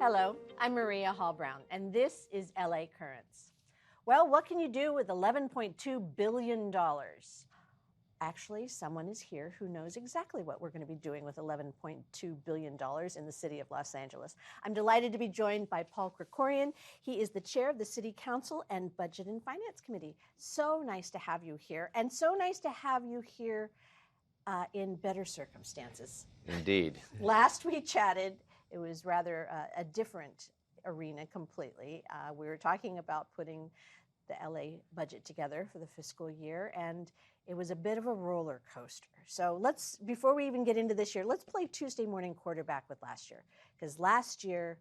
Hello, I'm Maria Hall Brown, and this is LA Currents. Well, what can you do with $11.2 billion? Actually, someone is here who knows exactly what we're going to be doing with $11.2 billion in the city of Los Angeles. I'm delighted to be joined by Paul Krekorian. He is the chair of the City Council and Budget and Finance Committee. So nice to have you here, and so nice to have you here in better circumstances. Indeed. Last we chatted, it was rather a different arena completely. We were talking about putting the LA budget together for the fiscal year, and it was a bit of a roller coaster. So before we even get into this year, let's play Tuesday morning quarterback with last year, because last year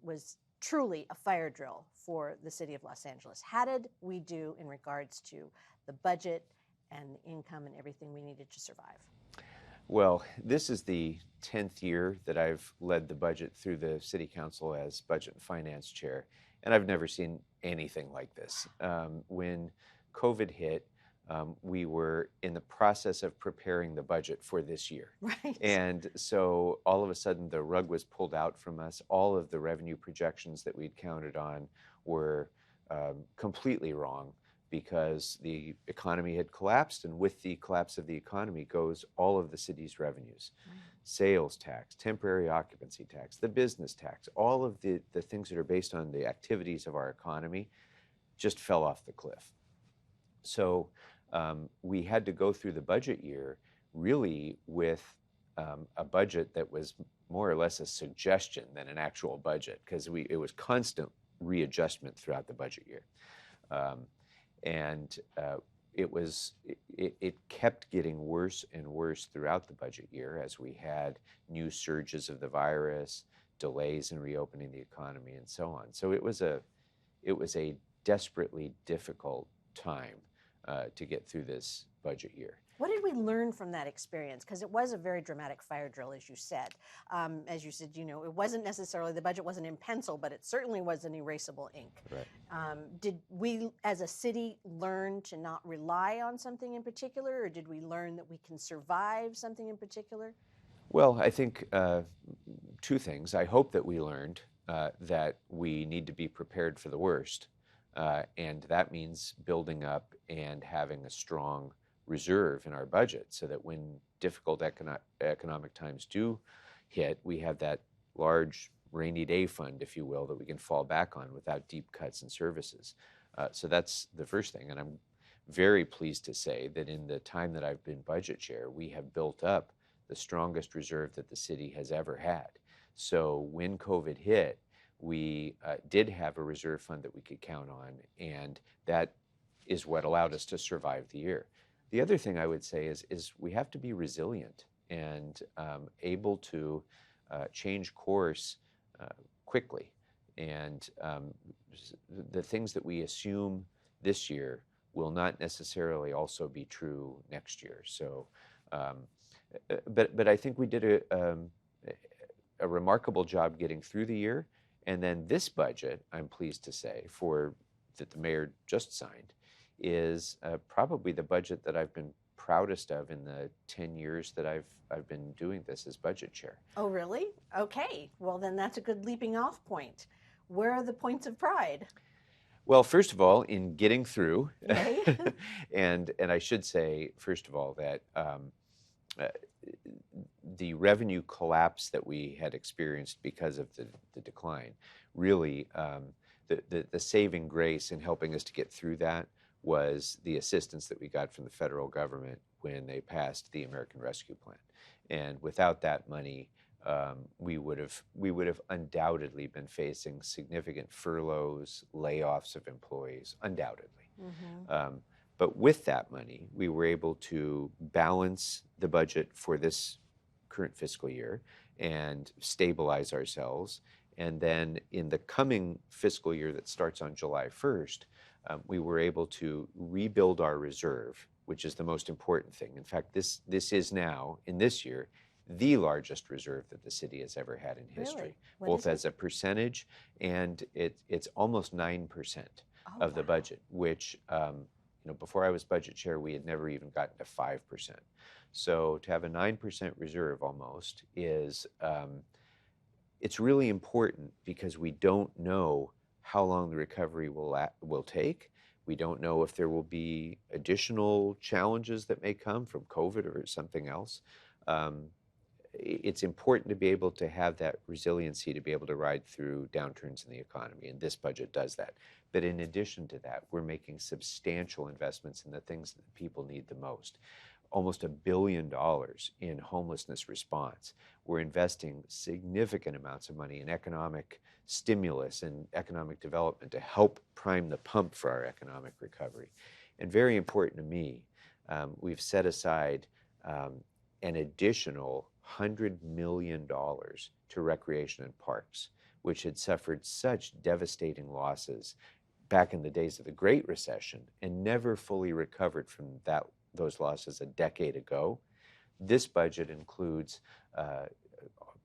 was truly a fire drill for the city of Los Angeles. How did we do in regards to the budget and the income and everything we needed to survive? Well, this is the 10th year that I've led the budget through the City Council as Budget and Finance Chair, and I've never seen anything like this. When COVID hit, we were in the process of preparing the budget for this year. Right. And so all of a sudden the rug was pulled out from us. All of the revenue projections that we'd counted on were completely wrong, because the economy had collapsed, and with the collapse of the economy goes all of the city's revenues. Right. Sales tax, temporary occupancy tax, the business tax, all of the things that are based on the activities of our economy just fell off the cliff. So we had to go through the budget year really with a budget that was more or less a suggestion than an actual budget, because it was constant readjustment throughout the budget year. It kept getting worse and worse throughout the budget year as we had new surges of the virus, delays in reopening the economy, and so on. So it was a desperately difficult time to get through this budget year. What did we learn from that experience? Because it was a very dramatic fire drill, as you said. It wasn't necessarily, the budget wasn't in pencil, but it certainly was in erasable ink. Right. Did we, as a city, learn to not rely on something in particular, or did we learn that we can survive something in particular? Well, I think two things. I hope that we learned that we need to be prepared for the worst, and that means building up and having a strong reserve in our budget, so that when difficult economic times do hit, we have that large rainy day fund, if you will, that we can fall back on without deep cuts in services. So that's the first thing, and I'm very pleased to say that in the time that I've been budget chair, we have built up the strongest reserve that the city has ever had. So when COVID hit, we did have a reserve fund that we could count on, and that is what allowed us to survive the year. The other thing I would say is we have to be resilient and able to change course quickly. And the things that we assume this year will not necessarily also be true next year. So, but I think we did a remarkable job getting through the year. And then this budget, I'm pleased to say, that the mayor just signed, is probably the budget that I've been proudest of in the 10 years that I've been doing this as budget chair. Oh, really? Okay. Well, then that's a good leaping off point. Where are the points of pride? Well, first of all, in getting through, okay. and I should say, first of all, that the revenue collapse that we had experienced because of the decline, really the saving grace in helping us to get through that was the assistance that we got from the federal government when they passed the American Rescue Plan. And without that money, we would have undoubtedly been facing significant furloughs, layoffs of employees, undoubtedly. Mm-hmm. But with that money, we were able to balance the budget for this current fiscal year and stabilize ourselves. And then in the coming fiscal year that starts on July 1st, we were able to rebuild our reserve, which is the most important thing. In fact, this is now, in this year, the largest reserve that the city has ever had in history, both as a percentage, and it's almost 9% of the budget, which before I was budget chair, we had never even gotten to 5%. So to have a 9% reserve almost is It's really important because we don't know how long the recovery will take. We don't know if there will be additional challenges that may come from COVID or something else. Um, it's important to be able to have that resiliency to be able to ride through downturns in the economy, and this budget does that. But in addition to that, we're making substantial investments in the things that people need the most. Almost $1 billion in homelessness response. We're investing significant amounts of money in economic stimulus and economic development to help prime the pump for our economic recovery. And very important to me, we've set aside an additional $100 million to recreation and parks, which had suffered such devastating losses back in the days of the Great Recession and never fully recovered from those losses a decade ago. This budget includes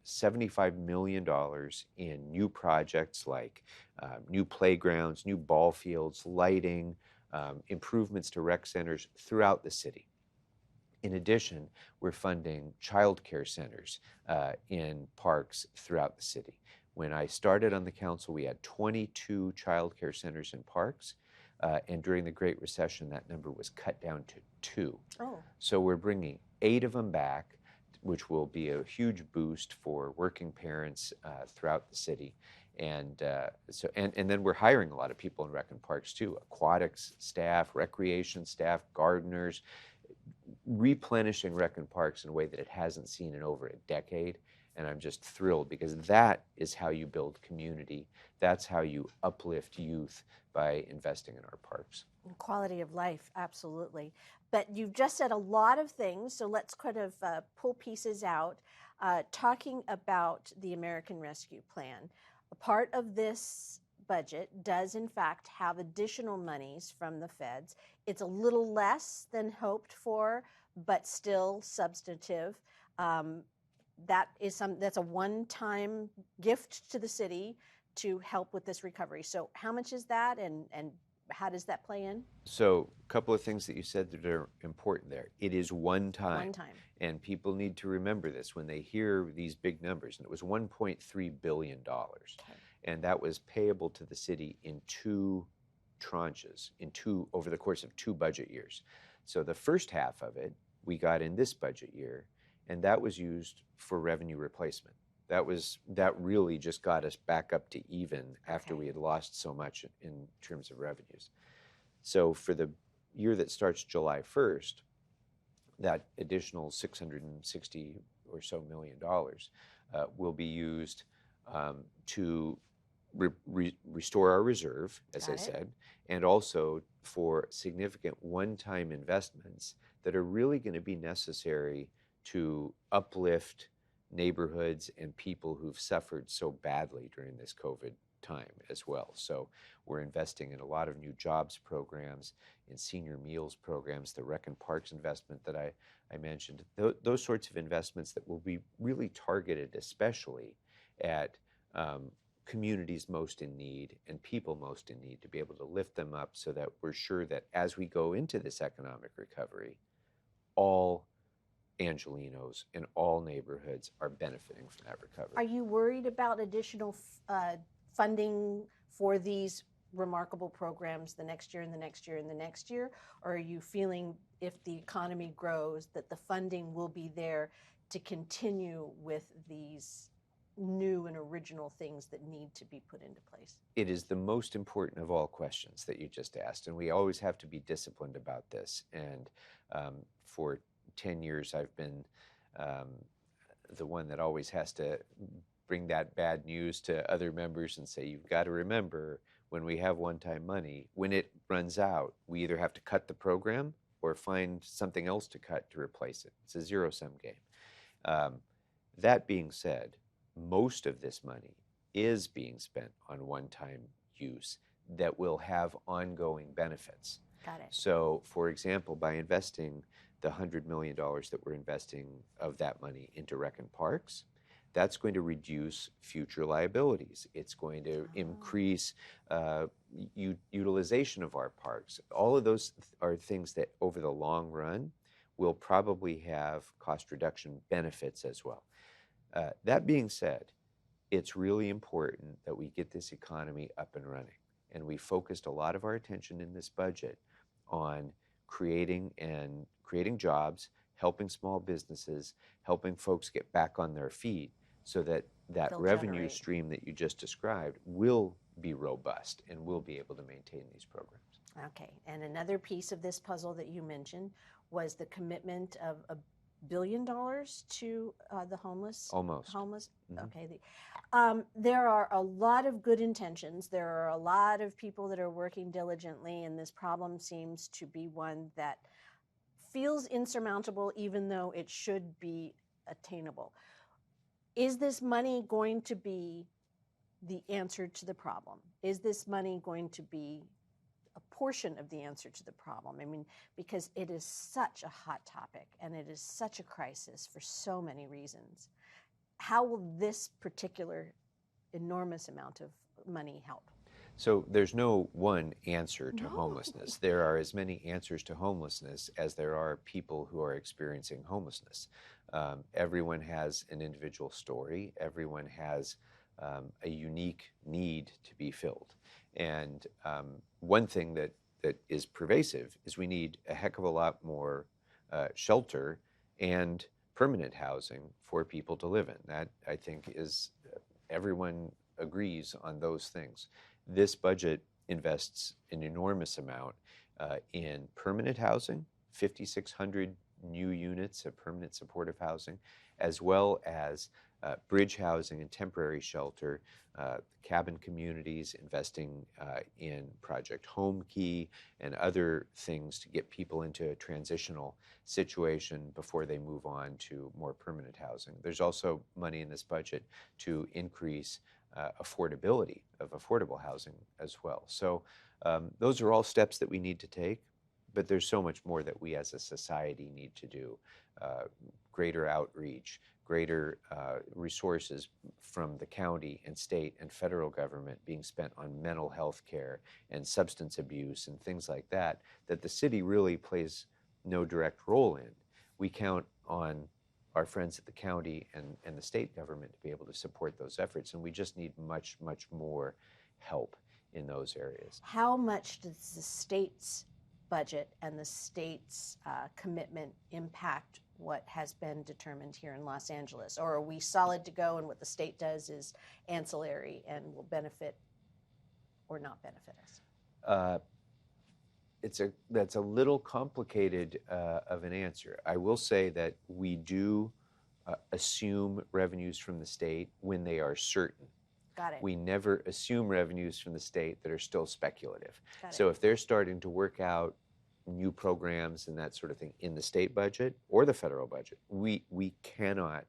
$75 million in new projects like new playgrounds, new ball fields, lighting, improvements to rec centers throughout the city. In addition, we're funding child care centers in parks throughout the city. When I started on the council, we had 22 child care centers in parks. And during the Great Recession, that number was cut down to 2. Oh. So we're bringing 8 of them back, which will be a huge boost for working parents throughout the city. And then we're hiring a lot of people in rec and parks too, aquatics staff, recreation staff, gardeners, replenishing rec and parks in a way that it hasn't seen in over a decade. And I'm just thrilled because that is how you build community. That's how you uplift youth, by investing in our parks. Quality of life, absolutely. But you've just said a lot of things, so let's kind of pull pieces out. Talking about the American Rescue Plan, a part of this budget does in fact have additional monies from the feds. It's a little less than hoped for, but still substantive. That's a one-time gift to the city to help with this recovery. So how much is that, and how does that play in? So a couple of things that you said that are important there. It is one time. One time. And people need to remember this when they hear these big numbers. And it was $1.3 billion. Okay. And that was payable to the city in 2 tranches, over the course of 2 budget years. So the first half of it we got in this budget year, and that was used for revenue replacement. That really just got us back up to even after we had lost so much in terms of revenues. So for the year that starts July 1st, that additional $660 or so million will be used to restore our reserve, as I said, and also for significant one-time investments that are really going to be necessary to uplift neighborhoods and people who've suffered so badly during this COVID time as well. So we're investing in a lot of new jobs programs, in senior meals programs, the Rec and Parks investment that I mentioned, those sorts of investments that will be really targeted especially at communities most in need and people most in need, to be able to lift them up so that we're sure that as we go into this economic recovery, all Angelenos in all neighborhoods are benefiting from that recovery. Are you worried about additional funding for these remarkable programs the next year and the next year and the next year? Or are you feeling if the economy grows that the funding will be there to continue with these new and original things that need to be put into place? It is the most important of all questions that you just asked, and we always have to be disciplined about this. And for 10 years, I've been the one that always has to bring that bad news to other members and say, you've got to remember, when we have one-time money, when it runs out, we either have to cut the program or find something else to cut to replace it. It's a zero-sum game. That being said, most of this money is being spent on one-time use that will have ongoing benefits. Got it. So, for example, by investing the $100 million that we're investing of that money into rec and parks, that's going to reduce future liabilities. It's going to increase utilization of our parks. All of those are things that over the long run will probably have cost reduction benefits as well. That being said, it's really important that we get this economy up and running. And we focused a lot of our attention in this budget on creating jobs, helping small businesses, helping folks get back on their feet so that They'll revenue generate. stream that you just described will be robust and will be able to maintain these programs. Okay, and another piece of this puzzle that you mentioned was the commitment of $1 billion to the homeless. Almost. Mm-hmm. Okay. There are a lot of good intentions. There are a lot of people that are working diligently, and this problem seems to be one that feels insurmountable, even though it should be attainable. Is this money going to be the answer to the problem? Is this money going to be a portion of the answer to the problem? I mean, because it is such a hot topic and it is such a crisis for so many reasons. How will this particular enormous amount of money help? So there's no one answer to homelessness. There are as many answers to homelessness as there are people who are experiencing homelessness. Everyone has an individual story. Everyone has a unique need to be filled. And one thing that is pervasive is we need a heck of a lot more shelter and permanent housing for people to live in. That, I think, is everyone agrees on those things. This budget invests an enormous amount in permanent housing, 5,600 new units of permanent supportive housing, as well as bridge housing and temporary shelter, cabin communities, investing in Project Home Key and other things to get people into a transitional situation before they move on to more permanent housing. There's also money in this budget to increase affordability of affordable housing as well. So those are all steps that we need to take, but there's so much more that we as a society need to do. Greater outreach, greater resources from the county and state and federal government being spent on mental health care and substance abuse and things like that, that the city really plays no direct role in. We count on our friends at the county and the state government to be able to support those efforts, and we just need much, much more help in those areas. How much does the state's budget and the state's commitment impact what has been determined here in Los Angeles? Or are we solid to go and what the state does is ancillary and will benefit or not benefit us? That's a little complicated of an answer. I will say that we do assume revenues from the state when they are certain. Got it. We never assume revenues from the state that are still speculative. Got So it. if they're starting to work out new programs and that sort of thing in the state budget or the federal budget, we cannot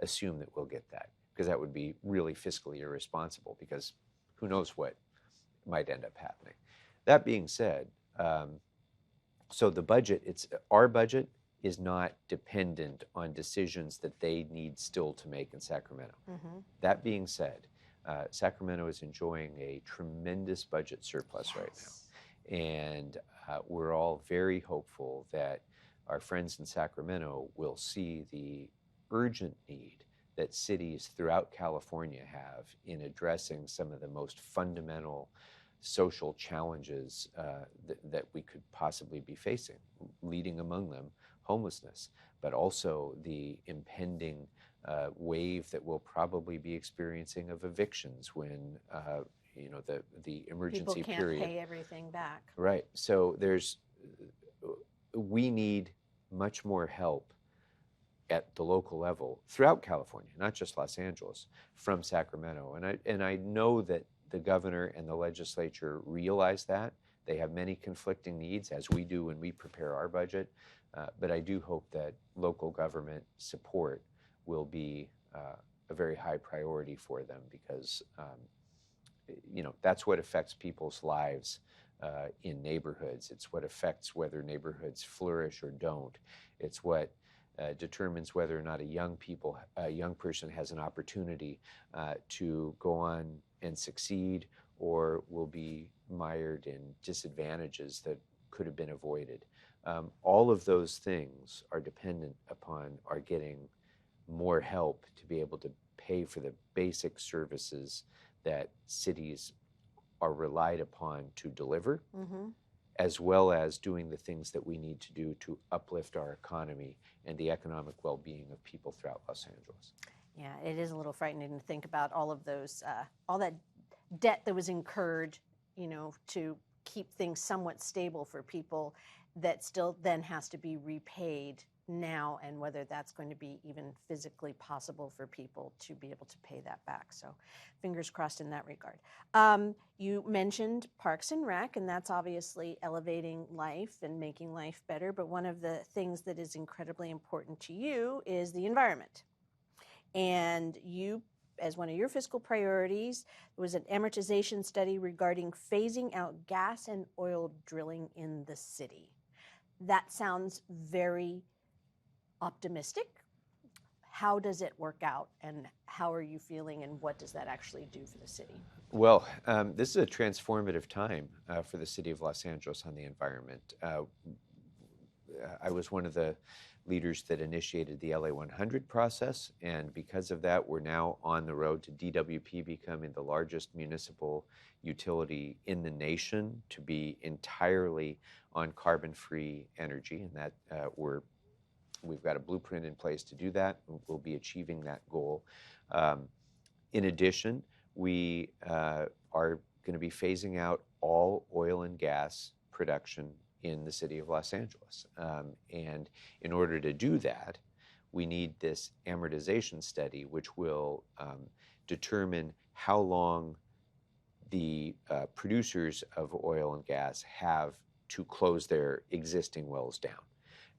assume that we'll get that, because that would be really fiscally irresponsible, because who knows what might end up happening. That being said, so the budget, our budget is not dependent on decisions that they need still to make in Sacramento. Mm-hmm. That being said, Sacramento is enjoying a tremendous budget surplus right now. And we're all very hopeful that our friends in Sacramento will see the urgent need that cities throughout California have in addressing some of the most fundamental social challenges that we could possibly be facing, leading among them homelessness, but also the impending wave that we'll probably be experiencing of evictions when the emergency People period. can't pay everything back. Right. So we need much more help at the local level throughout California, not just Los Angeles, from Sacramento. And I know that the governor and the legislature realize that. They have many conflicting needs, as we do when we prepare our budget. But I do hope that local government support will be a very high priority for them, because that's what affects people's lives in neighborhoods. It's what affects whether neighborhoods flourish or don't. It's what determines whether or not a young person has an opportunity to go on and succeed, or will be mired in disadvantages that could have been avoided. All of those things are dependent upon our getting more help to be able to pay for the basic services that cities are relied upon to deliver, as well as doing the things that we need to do to uplift our economy and the economic well-being of people throughout Los Angeles. Yeah, it is a little frightening to think about all of those, all that debt that was incurred, to keep things somewhat stable for people that still then has to be repaid now, and whether that's going to be even physically possible for people to be able to pay that back. So fingers crossed in that regard. You mentioned Parks and Rec, and that's obviously elevating life and making life better. But one of the things that is incredibly important to you is the environment. And you, as one of your fiscal priorities, was an amortization study regarding phasing out gas and oil drilling in the city. That sounds very optimistic. How does it work out, and how are you feeling, and what does that actually do for the city? Well, this is a transformative time for the city of Los Angeles on the environment. I was one of the leaders that initiated the LA 100 process, and because of that, we're now on the road to DWP becoming the largest municipal utility in the nation to be entirely on carbon-free energy, and that we've got a blueprint in place to do that. We'll be achieving that goal. In addition, we are going to be phasing out all oil and gas production in the city of Los Angeles. And in order to do that, we need this amortization study, which will determine how long the producers of oil and gas have to close their existing wells down.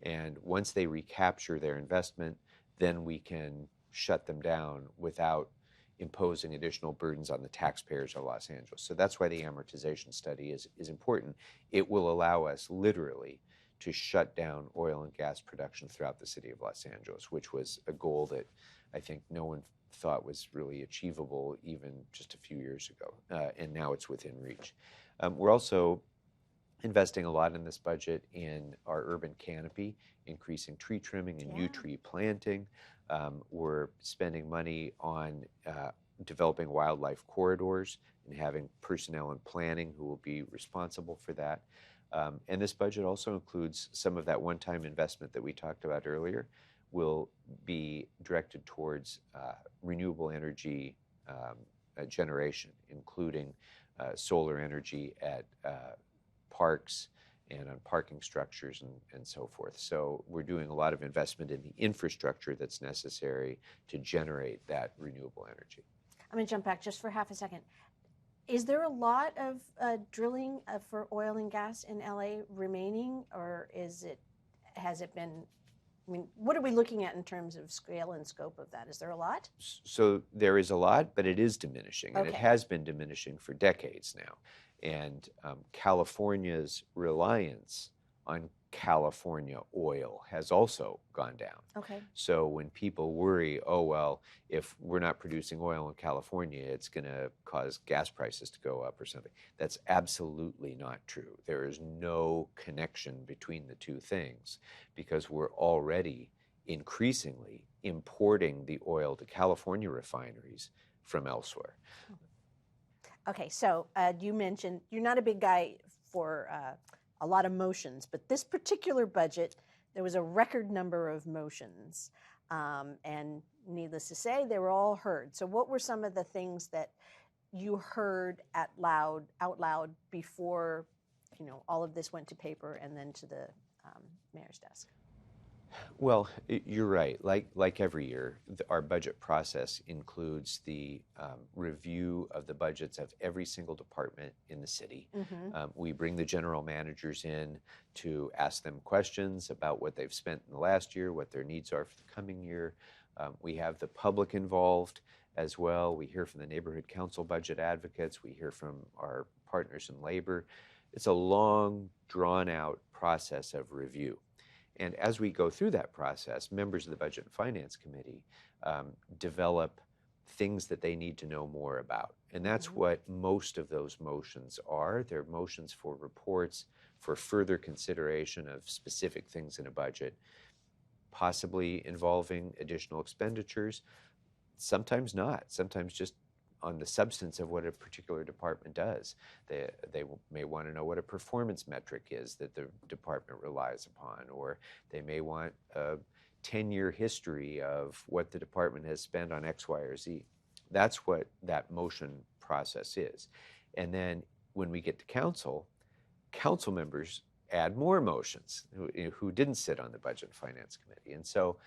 And once they recapture their investment, then we can shut them down without imposing additional burdens on the taxpayers of Los Angeles. So that's why the amortization study is important. It will allow us literally to shut down oil and gas production throughout the city of Los Angeles, which was a goal that I think no one thought was really achievable even just a few years ago, and now it's within reach. We're also investing a lot in this budget in our urban canopy, increasing tree trimming and new tree planting. We're spending money on developing wildlife corridors and having personnel in planning who will be responsible for that. And this budget also includes some of that one-time investment that we talked about earlier will be directed towards renewable energy generation, including solar energy at parks and on parking structures and so forth. So we're doing a lot of investment in the infrastructure that's necessary to generate that renewable energy. I'm going to jump back just for half a second. Is there a lot of drilling for oil and gas in LA remaining, or has it been, what are we looking at in terms of scale and scope of that? Is there a lot? So there is a lot, but it is diminishing, and it has been diminishing for decades now. And California's reliance on California oil has also gone down. Okay. So when people worry, oh, well, if we're not producing oil in California, it's going to cause gas prices to go up or something. That's absolutely not true. There is no connection between the two things because we're already increasingly importing the oil to California refineries from elsewhere. Okay, so you mentioned you're not a big guy for a lot of motions, but this particular budget, there was a record number of motions, and needless to say, they were all heard. So what were some of the things that you heard out loud before, all of this went to paper and then to the mayor's desk? Well, you're right. Like every year, our budget process includes the review of the budgets of every single department in the city. We bring the general managers in to ask them questions about what they've spent in the last year, what their needs are for the coming year. We have the public involved as well. We hear from the neighborhood council budget advocates. We hear from our partners in labor. It's a long, drawn-out process of review. And as we go through that process, members of the Budget and Finance Committee develop things that they need to know more about. And that's what most of those motions are. They're motions for reports, for further consideration of specific things in a budget, possibly involving additional expenditures. sometimes not. Sometimes just on the substance of what a particular department does. They may want to know what a performance metric is that the department relies upon, or they may want a 10-year history of what the department has spent on X, Y, or Z. That's what that motion process is. And then when we get to council members add more motions who didn't sit on the Budget and Finance Committee. And so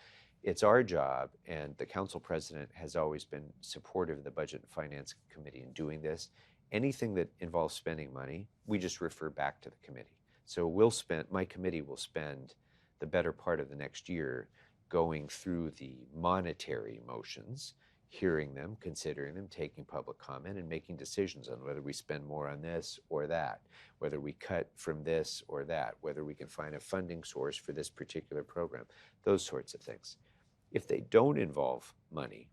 it's our job, and the council president has always been supportive of the Budget and Finance Committee in doing this. Anything that involves spending money, we just refer back to the committee. So my committee will spend the better part of the next year going through the monetary motions, hearing them, considering them, taking public comment, and making decisions on whether we spend more on this or that, whether we cut from this or that, whether we can find a funding source for this particular program, those sorts of things. If they don't involve money,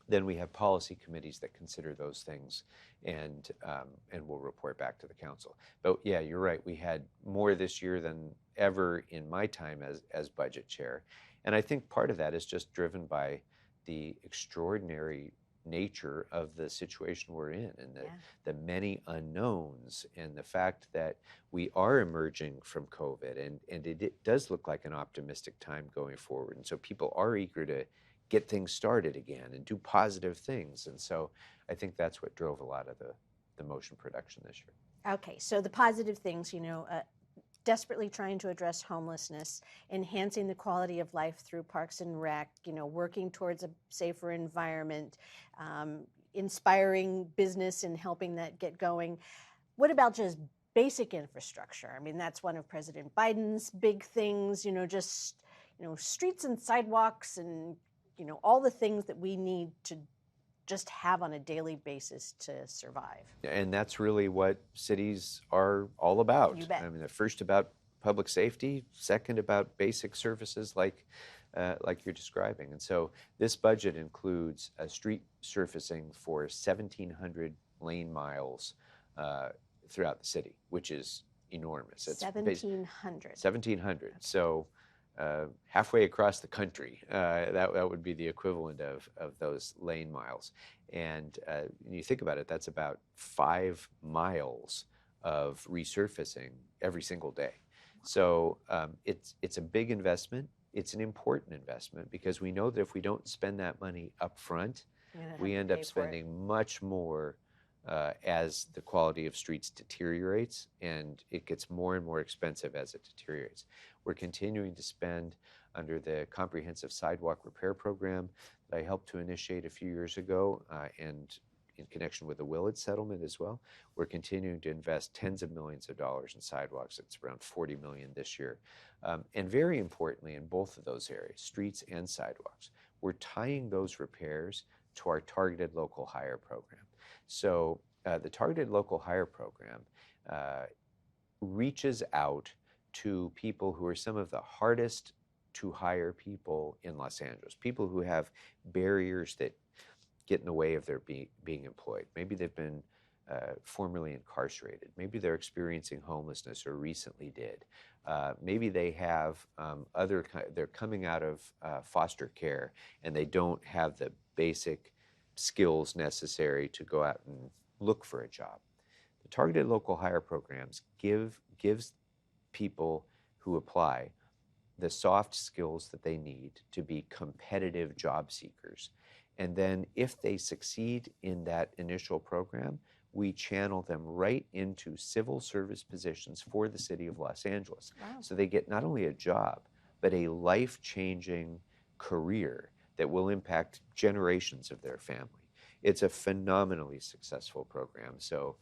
then we have policy committees that consider those things and will report back to the council. But yeah, you're right. We had more this year than ever in my time as budget chair. And I think part of that is just driven by the extraordinary nature of the situation we're in, and the many unknowns, and the fact that we are emerging from COVID, and it does look like an optimistic time going forward. And so people are eager to get things started again and do positive things. And so I think that's what drove a lot of the motion production this year. Okay, so the positive things, desperately trying to address homelessness, enhancing the quality of life through Parks and Rec, working towards a safer environment, inspiring business and helping that get going. What about just basic infrastructure? I mean, that's one of President Biden's big things, just, streets and sidewalks and, all the things that we need to just have on a daily basis to survive. And that's really what cities are all about. You bet. I mean, the first about public safety, second about basic services like you're describing. And so this budget includes a street surfacing for 1,700 lane miles throughout the city, which is enormous. It's 1,700. 1,700. Okay. So halfway across the country, that would be the equivalent of those lane miles. And when you think about it, that's about 5 miles of resurfacing every single day. So it's a big investment. It's an important investment because we know that if we don't spend that money up front, we end up spending much more as the quality of streets deteriorates, and it gets more and more expensive as it deteriorates. We're continuing to spend under the comprehensive sidewalk repair program that I helped to initiate a few years ago, and in connection with the Willett settlement as well. We're continuing to invest tens of millions of dollars in sidewalks. It's around $40 million this year. And very importantly, in both of those areas, streets and sidewalks, we're tying those repairs to our targeted local hire program. So the targeted local hire program reaches out to people who are some of the hardest to hire people in Los Angeles, people who have barriers that get in the way of their being employed. Maybe they've been formerly incarcerated. Maybe they're experiencing homelessness or recently did. Maybe they have they're coming out of foster care and they don't have the basic skills necessary to go out and look for a job. The targeted local hire programs gives people who apply the soft skills that they need to be competitive job seekers. And then if they succeed in that initial program, we channel them right into civil service positions for the city of Los Angeles. Wow. So they get not only a job, but a life-changing career that will impact generations of their family. It's a phenomenally successful program. So,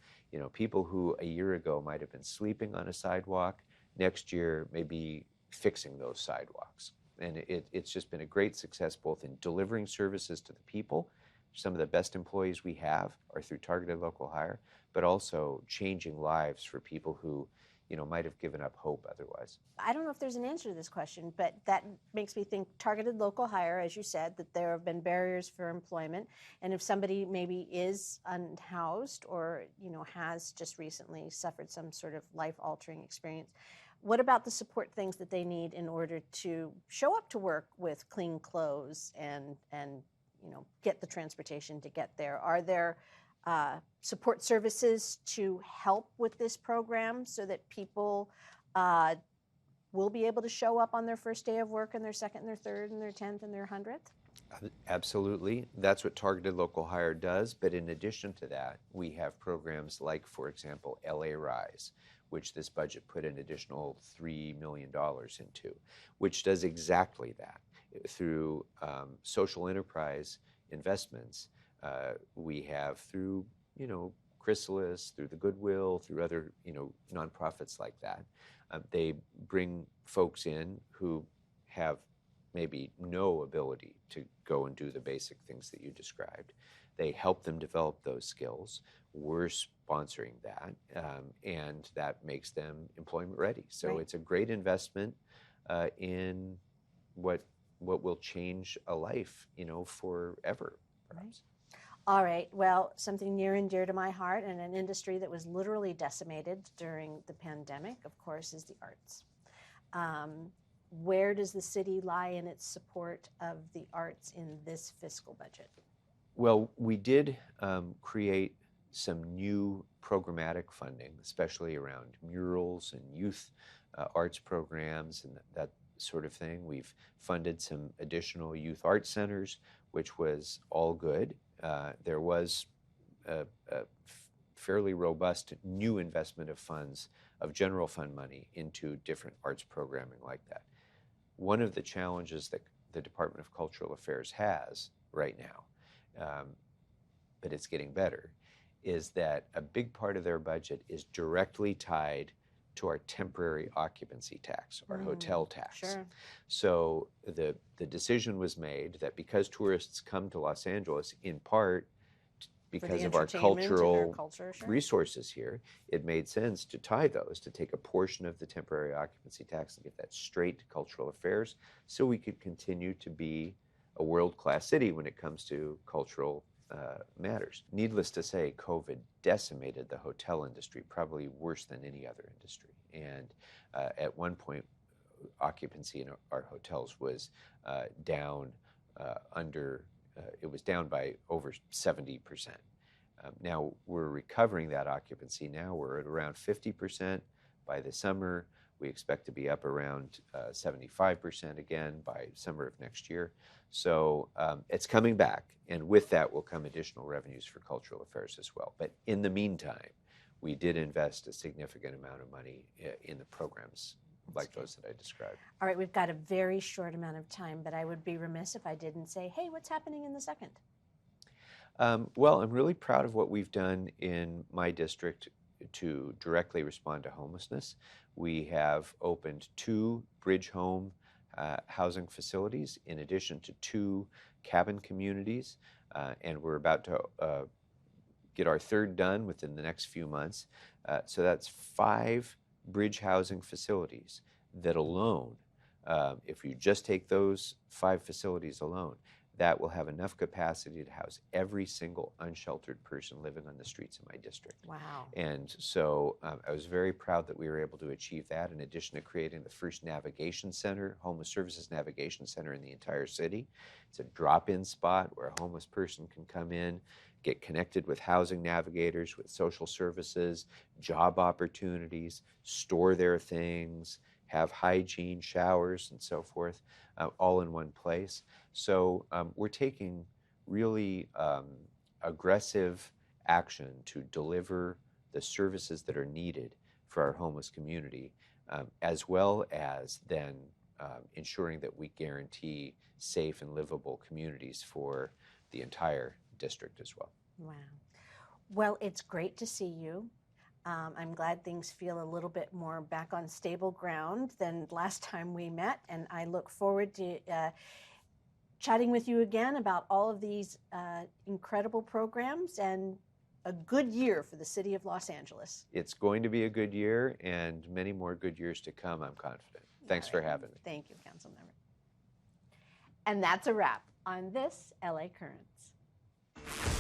people who a year ago might have been sleeping on a sidewalk, next year may be fixing those sidewalks. And it's just been a great success both in delivering services to the people. Some of the best employees we have are through targeted local hire, but also changing lives for people who might have given up hope otherwise. I don't know if there's an answer to this question, but that makes me think targeted local hire, as you said, that there have been barriers for employment. And if somebody maybe is unhoused or, has just recently suffered some sort of life-altering experience, what about the support things that they need in order to show up to work with clean clothes and get the transportation to get there. Are there support services to help with this program so that people will be able to show up on their first day of work and their second and their third and their 10th and their 100th? Absolutely. That's what Targeted Local Hire does. But in addition to that, we have programs like, for example, LA Rise, which this budget put an additional $3 million into, which does exactly that. Through social enterprise investments, we have through, Chrysalis, through the Goodwill, through other, nonprofits like that. They bring folks in who have maybe no ability to go and do the basic things that you described. They help them develop those skills. We're sponsoring that, and that makes them employment ready. So Right. it's a great investment in what will change a life, forever, perhaps. All right. Well, something near and dear to my heart and an industry that was literally decimated during the pandemic, of course, is the arts. Where does the city lie in its support of the arts in this fiscal budget? Well, we did create some new programmatic funding, especially around murals and youth arts programs and that sort of thing. We've funded some additional youth art centers, which was all good. There was a fairly robust new investment of funds, of general fund money, into different arts programming like that. One of the challenges that the Department of Cultural Affairs has right now, but it's getting better, is that a big part of their budget is directly tied to our temporary occupancy tax, our hotel tax. Sure. So the decision was made that because tourists come to Los Angeles in part because of our entertainment and cultural culture, sure. resources here, it made sense to tie those, to take a portion of the temporary occupancy tax and give that straight to cultural affairs so we could continue to be a world-class city when it comes to cultural matters. Needless to say, COVID decimated the hotel industry, probably worse than any other industry. And at one point, occupancy in our hotels was down it was down by over 70%. Now we're recovering that occupancy. Now we're at around 50% by the summer. We expect to be up around 75% again by summer of next year. So it's coming back, and with that will come additional revenues for cultural affairs as well. But in the meantime, we did invest a significant amount of money in the programs like those that I described. All right, we've got a very short amount of time, but I would be remiss if I didn't say, hey, what's happening in the second? Well, I'm really proud of what we've done in my district to directly respond to homelessness. We have opened 2 bridge home housing facilities in addition to 2 cabin communities, and we're about to get our 3rd done within the next few months. So that's 5 bridge housing facilities that alone, if you just take those 5 facilities alone, that will have enough capacity to house every single unsheltered person living on the streets of my district. Wow. And so I was very proud that we were able to achieve that, in addition to creating the first navigation center, homeless services navigation center in the entire city. It's a drop-in spot where a homeless person can come in, get connected with housing navigators, with social services, job opportunities, store their things, have hygiene, showers, and so forth, all in one place. So we're taking really aggressive action to deliver the services that are needed for our homeless community, as well as then ensuring that we guarantee safe and livable communities for the entire district as well. Wow. Well, it's great to see you. I'm glad things feel a little bit more back on stable ground than last time we met, and I look forward to chatting with you again about all of these incredible programs and a good year for the city of Los Angeles. It's going to be a good year and many more good years to come, I'm confident. Thanks for having me. Thank you, Councilmember. And that's a wrap on this LA Currents.